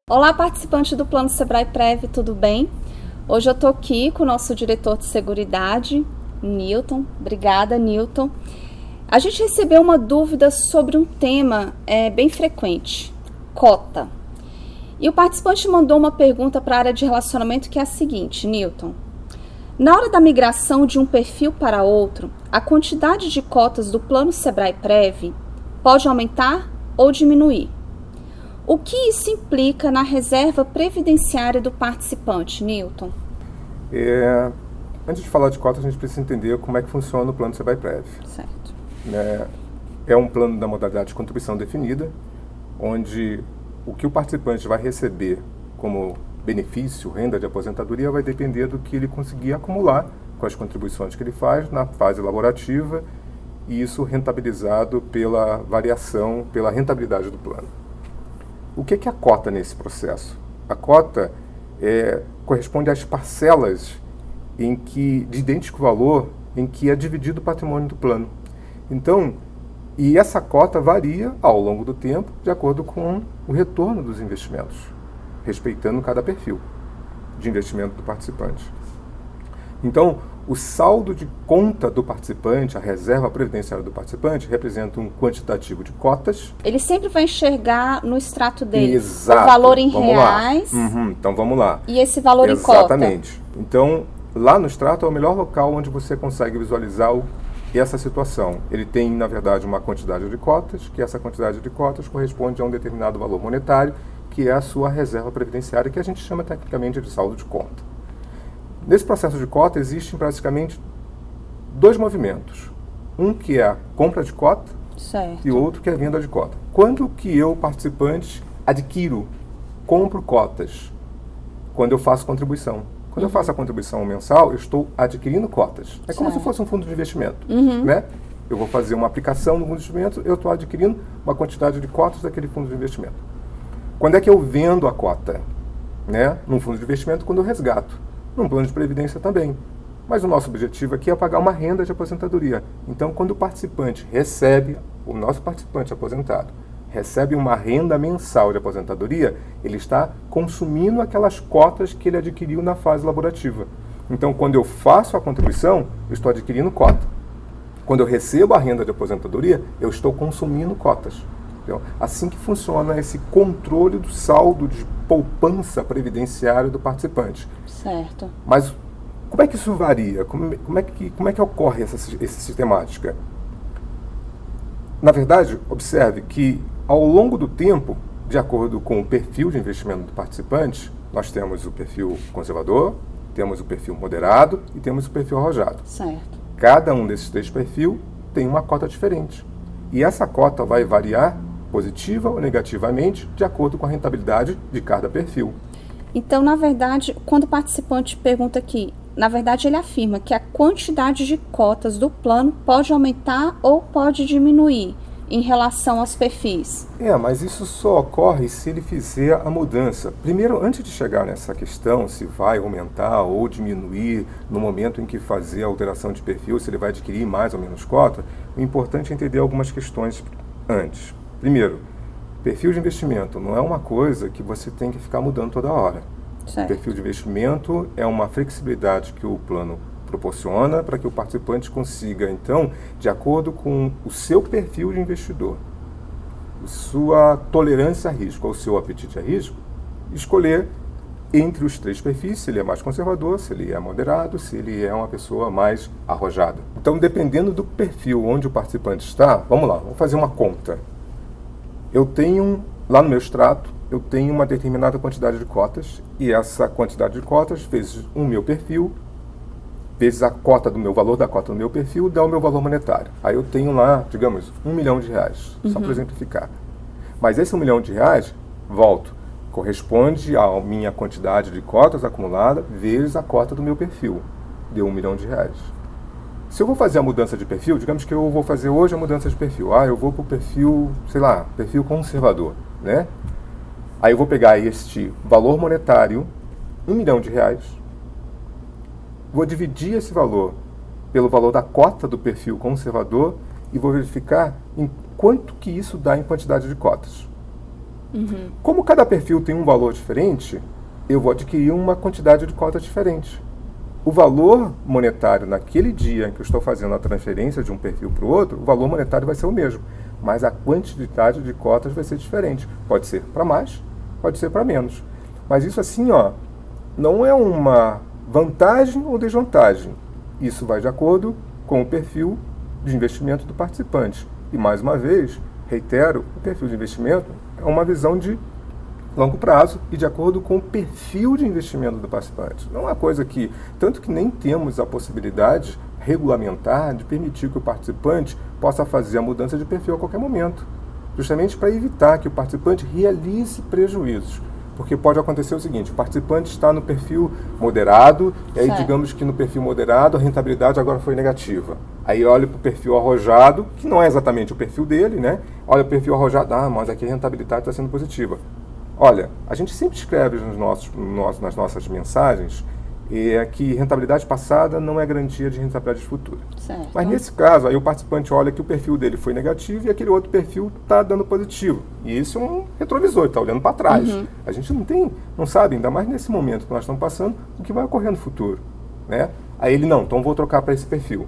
Olá, participante do Plano Sebrae Prev, tudo bem? Hoje eu estou aqui com o nosso diretor de seguridade, Newton. Obrigada, Newton. A gente recebeu uma dúvida sobre um tema bem frequente, cota. E o participante mandou uma pergunta para a área de relacionamento que é a seguinte, Newton. Na hora da migração de um perfil para outro, a quantidade de cotas do Plano Sebrae Prev pode aumentar ou diminuir. O que isso implica na reserva previdenciária do participante, Newton? Antes de falar de cotas, a gente precisa entender como é que funciona o Plano Sebrae Prev. Certo. É um plano da modalidade de contribuição definida, onde o que o participante vai receber como benefício, renda de aposentadoria, vai depender do que ele conseguir acumular com as contribuições que ele faz na fase laborativa, e isso rentabilizado pela variação, pela rentabilidade do plano. O que é a cota nesse processo? A cota corresponde às parcelas de idêntico valor em que é dividido o patrimônio do plano. Então, e essa cota varia ao longo do tempo de acordo com o retorno dos investimentos, respeitando cada perfil de investimento do participante. Então, o saldo de conta do participante, a reserva previdenciária do participante, representa um quantitativo de cotas. Ele sempre vai enxergar no extrato dele Exato. O valor em reais. Então vamos lá. E esse valor em cota. Exatamente. Então, lá no extrato é o melhor local onde você consegue visualizar essa situação. Ele tem, na verdade, uma quantidade de cotas, que essa quantidade de cotas corresponde a um determinado valor monetário, que é a sua reserva previdenciária, que a gente chama tecnicamente de saldo de conta. Nesse processo de cota existem praticamente dois movimentos. Um que é a compra de cota, certo, e outro que é a venda de cota. Quando que eu, participante, compro cotas? Quando eu faço contribuição. Quando eu faço a contribuição mensal, eu estou adquirindo cotas. É como se fosse um fundo de investimento, né? Eu vou fazer uma aplicação no fundo de investimento, eu estou adquirindo uma quantidade de cotas daquele fundo de investimento. Quando é que eu vendo a cota? Num fundo de investimento, quando eu resgato. Num plano de previdência também. Mas o nosso objetivo aqui é pagar uma renda de aposentadoria. Então, quando o nosso participante aposentado, recebe uma renda mensal de aposentadoria, ele está consumindo aquelas cotas que ele adquiriu na fase laborativa. Então, quando eu faço a contribuição, eu estou adquirindo cota. Quando eu recebo a renda de aposentadoria, eu estou consumindo cotas. Então, assim que funciona esse controle do saldo de poupança previdenciária do participante. Certo. Mas como é que isso varia? Como é que ocorre essa sistemática? Na verdade, observe que ao longo do tempo, de acordo com o perfil de investimento do participante, nós temos o perfil conservador, temos o perfil moderado e temos o perfil arrojado. Certo. Cada um desses três perfis tem uma cota diferente. E essa cota vai variar positiva ou negativamente de acordo com a rentabilidade de cada perfil. Então, na verdade, quando o participante pergunta aqui, na verdade ele afirma que a quantidade de cotas do plano pode aumentar ou pode diminuir em relação aos perfis. Mas isso só ocorre se ele fizer a mudança. Primeiro, antes de chegar nessa questão, se vai aumentar ou diminuir no momento em que fazer a alteração de perfil, se ele vai adquirir mais ou menos cota, o importante é entender algumas questões antes. Primeiro, perfil de investimento não é uma coisa que você tem que ficar mudando toda hora. Certo. O perfil de investimento é uma flexibilidade que o plano proporciona para que o participante consiga, então, de acordo com o seu perfil de investidor, sua tolerância a risco, ou seu apetite a risco, escolher entre os três perfis, se ele é mais conservador, se ele é moderado, se ele é uma pessoa mais arrojada. Então, dependendo do perfil onde o participante está, vamos lá, vamos fazer uma conta. Eu tenho, lá no meu extrato, eu tenho uma determinada quantidade de cotas, e essa quantidade de cotas, vezes o meu perfil, vezes a cota do meu valor da cota do meu perfil, dá o meu valor monetário. Aí eu tenho lá, digamos, R$1 milhão, só para exemplificar. Mas esse R$1 milhão, corresponde à minha quantidade de cotas acumulada vezes a cota do meu perfil. Deu R$1 milhão. Se eu vou fazer a mudança de perfil, digamos que eu vou fazer hoje a mudança de perfil. Eu vou para o perfil, perfil conservador, né? Aí eu vou pegar este valor monetário, R$1 milhão, vou dividir esse valor pelo valor da cota do perfil conservador e vou verificar em quanto que isso dá em quantidade de cotas. Como cada perfil tem um valor diferente, eu vou adquirir uma quantidade de cotas diferente. O valor monetário naquele dia em que eu estou fazendo a transferência de um perfil para o outro, o valor monetário vai ser o mesmo, mas a quantidade de cotas vai ser diferente. Pode ser para mais, pode ser para menos. Mas isso assim, não é uma vantagem ou desvantagem. Isso vai de acordo com o perfil de investimento do participante. E mais uma vez, reitero, o perfil de investimento é uma visão de longo prazo e de acordo com o perfil de investimento do participante. Não é uma coisa que, tanto que nem temos a possibilidade regulamentar de permitir que o participante possa fazer a mudança de perfil a qualquer momento, justamente para evitar que o participante realize prejuízos. Porque pode acontecer o seguinte, o participante está no perfil moderado, e aí digamos que no perfil moderado a rentabilidade agora foi negativa. Aí olha para o perfil arrojado, que não é exatamente o perfil dele, né? Olha o perfil arrojado, mas aqui a rentabilidade está sendo positiva. Olha, a gente sempre escreve nas nossas mensagens que rentabilidade passada não é garantia de rentabilidade futura. Certo. Mas nesse caso, aí o participante olha que o perfil dele foi negativo e aquele outro perfil está dando positivo. E isso é um retrovisor, está olhando para trás. A gente não sabe, ainda mais nesse momento que nós estamos passando, o que vai ocorrer no futuro. Né? Aí ele, então vou trocar para esse perfil.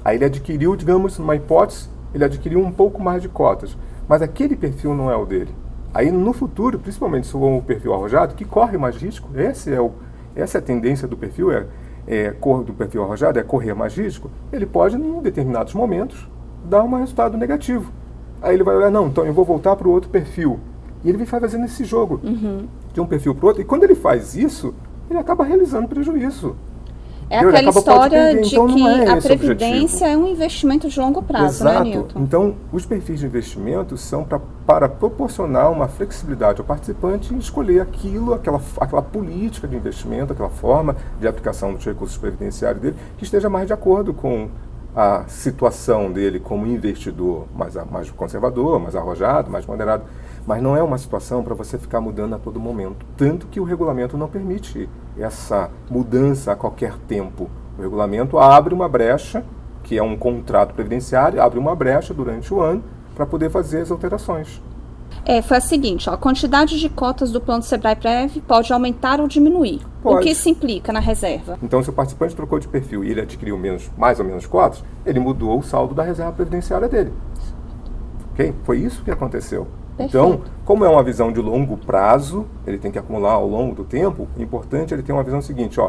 Aí ele adquiriu, digamos, numa hipótese, ele adquiriu um pouco mais de cotas. Mas aquele perfil não é o dele. Aí no futuro, principalmente se for um perfil arrojado, que corre mais risco, essa é a tendência do perfil, do perfil arrojado, é correr mais risco, ele pode, em determinados momentos, dar um resultado negativo. Aí ele vai olhar, então eu vou voltar para o outro perfil. E ele vai fazendo esse jogo de um perfil para o outro. E quando ele faz isso, ele acaba realizando prejuízo. É aquela história de então, que a previdência é um investimento de longo prazo, Exato. né, Nilton? Então, os perfis de investimento são para proporcionar uma flexibilidade ao participante em escolher aquela política de investimento, aquela forma de aplicação dos recursos previdenciários dele, que esteja mais de acordo com a situação dele como investidor mais conservador, mais arrojado, mais moderado. Mas não é uma situação para você ficar mudando a todo momento. Tanto que o regulamento não permite essa mudança a qualquer tempo. O regulamento abre uma brecha, que é um contrato previdenciário, abre uma brecha durante o ano para poder fazer as alterações. Foi a seguinte, a quantidade de cotas do plano Sebrae Prev pode aumentar ou diminuir. Pode. O que isso implica na reserva? Então, se o participante trocou de perfil e ele adquiriu mais ou menos cotas, ele mudou o saldo da reserva previdenciária dele. Ok? Foi isso que aconteceu. Perfeito. Então, como é uma visão de longo prazo, ele tem que acumular ao longo do tempo, é importante ele ter uma visão seguinte,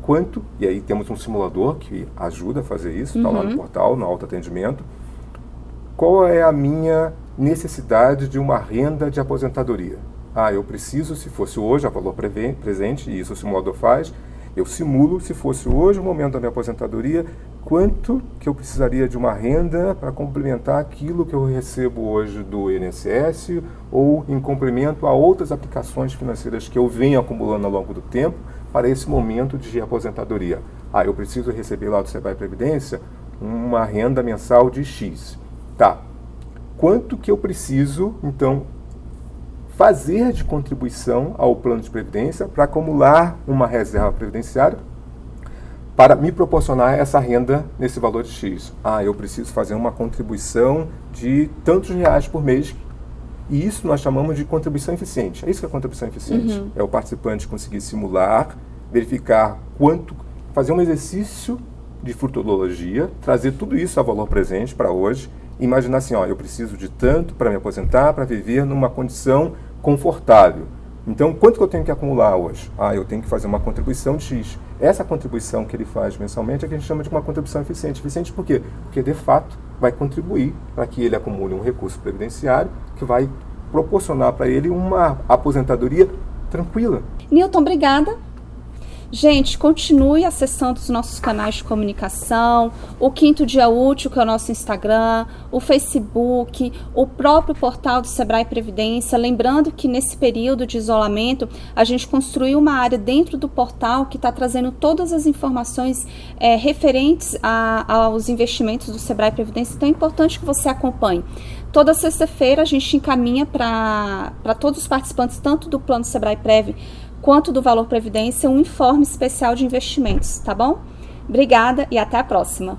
quanto, e aí temos um simulador que ajuda a fazer isso, está lá no portal, no autoatendimento, qual é a minha necessidade de uma renda de aposentadoria? Eu preciso, se fosse hoje, a valor presente, e isso o simulador faz, eu simulo, se fosse hoje o momento da minha aposentadoria, quanto que eu precisaria de uma renda para complementar aquilo que eu recebo hoje do INSS ou em complemento a outras aplicações financeiras que eu venho acumulando ao longo do tempo para esse momento de aposentadoria. Eu preciso receber lá do Sebrae Previdência uma renda mensal de X. Tá. Quanto que eu preciso, então, fazer de contribuição ao plano de previdência para acumular uma reserva previdenciária para me proporcionar essa renda nesse valor de X. Eu preciso fazer uma contribuição de tantos reais por mês. E isso nós chamamos de contribuição eficiente. É isso que é contribuição eficiente. É o participante conseguir simular, verificar quanto, fazer um exercício de futurologia, trazer tudo isso a valor presente para hoje, e imaginar assim, eu preciso de tanto para me aposentar, para viver numa condição confortável. Então, quanto que eu tenho que acumular hoje? Eu tenho que fazer uma contribuição de X. Essa contribuição que ele faz mensalmente é que a gente chama de uma contribuição eficiente. Eficiente por quê? Porque, de fato, vai contribuir para que ele acumule um recurso previdenciário que vai proporcionar para ele uma aposentadoria tranquila. Nilton, obrigada. Gente, continue acessando os nossos canais de comunicação, o Quinto Dia Útil, que é o nosso Instagram, o Facebook, o próprio portal do Sebrae Previdência. Lembrando que nesse período de isolamento, a gente construiu uma área dentro do portal que está trazendo todas as informações referentes aos investimentos do Sebrae Previdência. Então é importante que você acompanhe. Toda sexta-feira a gente encaminha para todos os participantes, tanto do Plano Sebrae Prev quanto do Valor Previdência, um informe especial de investimentos, tá bom? Obrigada e até a próxima!